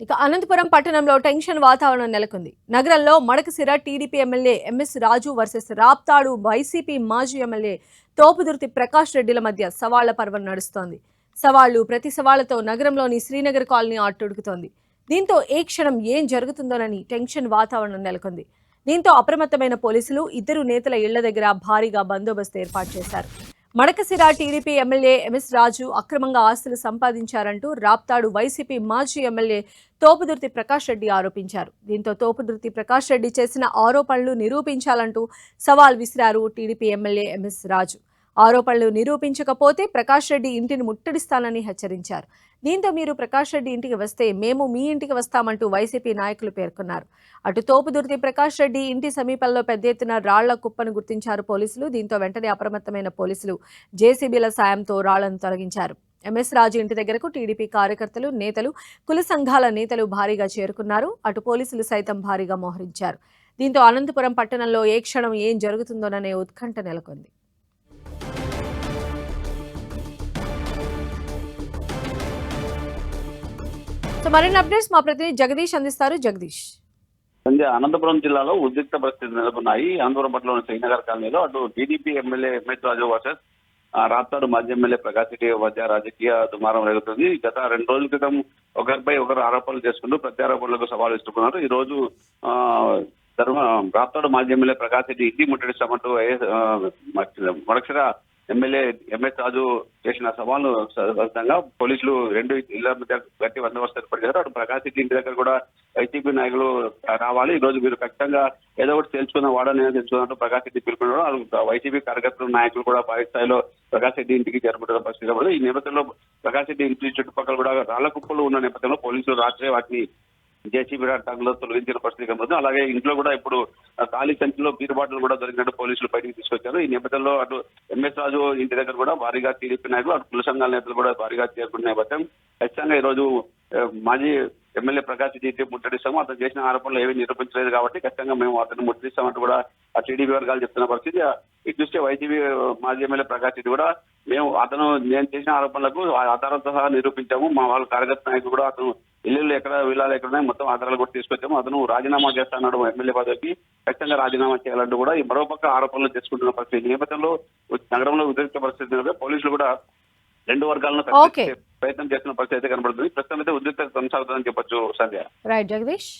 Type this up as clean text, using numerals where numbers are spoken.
ఇక అనంతపురం పట్టణంలో టెన్షన్ వాతావరణం నెలకొంది. నగరంలో మడకసిర టీడీపీ ఎమ్మెల్యే ఎంఎస్ రాజు వర్సెస్ రాప్తాడు వైసీపీ మాజీ ఎమ్మెల్యే తోపుదుర్తి ప్రకాష్ రెడ్డిల మధ్య సవాళ్ల పర్వం నడుస్తోంది. సవాళ్లు ప్రతి సవాళ్లతో నగరంలోని శ్రీనగర్ కాలనీ అట్టుడుకుతోంది. దీంతో ఏ క్షణం ఏం జరుగుతుందోనని టెన్షన్ వాతావరణం నెలకొంది. దీంతో అప్రమత్తమైన పోలీసులు ఇద్దరు నేతల ఇళ్ల దగ్గర భారీగా బందోబస్తు ఏర్పాటు చేశారు. మడకసిర టీడీపీ ఎమ్మెల్యే ఎంఎస్ రాజు అక్రమంగా ఆస్తులు సంపాదించారంటూ రాప్తాడు వైసీపీ మాజీ ఎమ్మెల్యే తోపుదుర్తి ప్రకాష్ రెడ్డి ఆరోపించారు. దీంతో తోపుదుర్తి ప్రకాష్ రెడ్డి చేసిన ఆరోపణలు నిరూపించాలంటూ సవాల్ విసిరారు టీడీపీ ఎమ్మెల్యే ఎంఎస్ రాజు. ఆరోపణలు నిరూపించకపోతే ప్రకాష్ రెడ్డి ఇంటిని ముట్టడిస్తానని హెచ్చరించారు. దీంతో మీరు ప్రకాష్ రెడ్డి ఇంటికి వస్తే మేము మీ ఇంటికి వస్తామంటూ వైసీపీ నాయకులు పేర్కొన్నారు. అటు తోపుదుర్తి ప్రకాష్ రెడ్డి ఇంటి సమీపంలో పెద్ద ఎత్తున రాళ్ల కుప్పను గుర్తించారు పోలీసులు. దీంతో వెంటనే అప్రమత్తమైన పోలీసులు జేసీబీల సాయంతో రాళ్లను తొలగించారు. ఎంఎస్ రాజు ఇంటి దగ్గరకు టీడీపీ కార్యకర్తలు, నేతలు, కుల సంఘాల నేతలు భారీగా చేరుకున్నారు. అటు పోలీసులు సైతం భారీగా మోహరించారు. దీంతో అనంతపురం పట్టణంలో ఏ క్షణం ఏం జరుగుతుందోననే ఉత్కంఠ నెలకొంది. మరిన్ని అప్డేట్స్ మా ప్రతినిధి జగదీష్ అందిస్తారు. జగదీష్, అనంతపురం జిల్లాలో ఉద్రిక్త పరిస్థితులు నెలకొన్నాయి. అనంతపురం పట్టణంలోని శ్రీనగర్ కాలనీలో అటు టీడీపీ ఎమ్మెల్యే ఎంఎస్ రాజు వర్సెస్ రాప్తాడు మాజీ ఎమ్మెల్యే ప్రకాష్ రెడ్డి మధ్య రాజకీయ దుమారం జరుగుతుంది. గత 2 రోజుల క్రితం ఒకరిపై ఒకరు ఆరోపణలు చేసుకుంటూ ప్రత్యారోపణలకు సవాల్ ఇస్తున్నారు. ఈ రోజు రాప్తాడు మాజీ ఎమ్మెల్యే ప్రకాష్ రెడ్డి ఇంటి ముట్టడిస్తామంటూ మడకసిర ఎమ్మెల్యే ఎంఎస్ రాజు చేసిన సవాలు ఫలితంగా పోలీసులు 2 ఇళ్ల మధ్య గట్టి బందోబస్తు ఏర్పాటు చేశారు. అటు ప్రకాష్ రెడ్డి ఇంటి దగ్గర కూడా వైసీపీ నాయకులు రావాలి, ఈ రోజు మీరు ఖచ్చితంగా ఏదో ఒకటి తెలుసుకున్న వాడని తెలుసుకున్నట్టు ప్రకాష్ రెడ్డి పిలుపుకున్నారు. వైసీపీ కార్యకర్తలు, నాయకులు కూడా భారీ స్థాయిలో ప్రకాష్ రెడ్డి ఇంటికి చేరుకుంటున్న పరిస్థితి. ఈ నేపథ్యంలో ప్రకాష్ రెడ్డి ఇంటి చుట్టుపక్కల కూడా రాళ్ల కుప్పలు ఉన్న నేపథ్యంలో పోలీసులు రాత్రే వాటిని జేసీబీ ట్యాంకులో తొలగించిన పరిస్థితి కనబడుతుంది. అలాగే ఇంట్లో కూడా ఇప్పుడు ఖాళీ సంచిలో బీర్ బాటిల్ కూడా దొరికినట్టు పోలీసులు బయటికి తీసుకొచ్చారు. ఈ నేపథ్యంలో అటు ఎంఎస్ రాజు ఇంటి దగ్గర కూడా భారీగా టీడీపీ నాయకులు, అటు కుల సంఘాల నేతలు కూడా భారీగా చేరుకున్న నేపథ్యం. ఖచ్చితంగా ఈ రోజు మాజీ ఎమ్మెల్యే ప్రకాష్ రెడ్డి ముట్టడిస్తాము, అతను చేసిన ఆరోపణలు ఏమీ నిరూపించలేదు కాబట్టి ఖచ్చితంగా మేము అతను ముట్టడిస్తామంటూ కూడా ఆ టీడీపీ వర్గాలు చెప్తున్న పరిస్థితి. ఇటు చూస్తే వైసీపీ మాజీ ఎమ్మెల్యే ప్రకాష్ రెడ్డి కూడా నేను చేసిన ఆరోపణలకు ఆధారాలతో సహా నిరూపించాము, మా వాళ్ళ కార్యకర్త నాయకులు కూడా అతను ఇల్లు ఎక్కడ వీళ్ళాలు ఎక్కడ మొత్తం ఆధారాలు కూడా తీసుకొచ్చాము, అతను రాజీనామా చేస్తాడు ఎమ్మెల్యే పదవికి, ఖచ్చితంగా రాజీనామా చేయాలంటూ కూడా ఈ మరోపక్క ఆరోపణలు చేసుకుంటున్న పరిస్థితి. ఈ నేపథ్యంలో నగరంలో ఉద్రిక్త పరిస్థితి పోలీసులు కూడా 2 వర్గాలను ప్రయత్నం చేస్తున్న పరిస్థితి అయితే కనబడుతుంది. ప్రస్తుతం అయితే ఉద్రిక్తత కొనసాగుతుందని చెప్పొచ్చు. సంధ్య. రైట్ జగదీష్.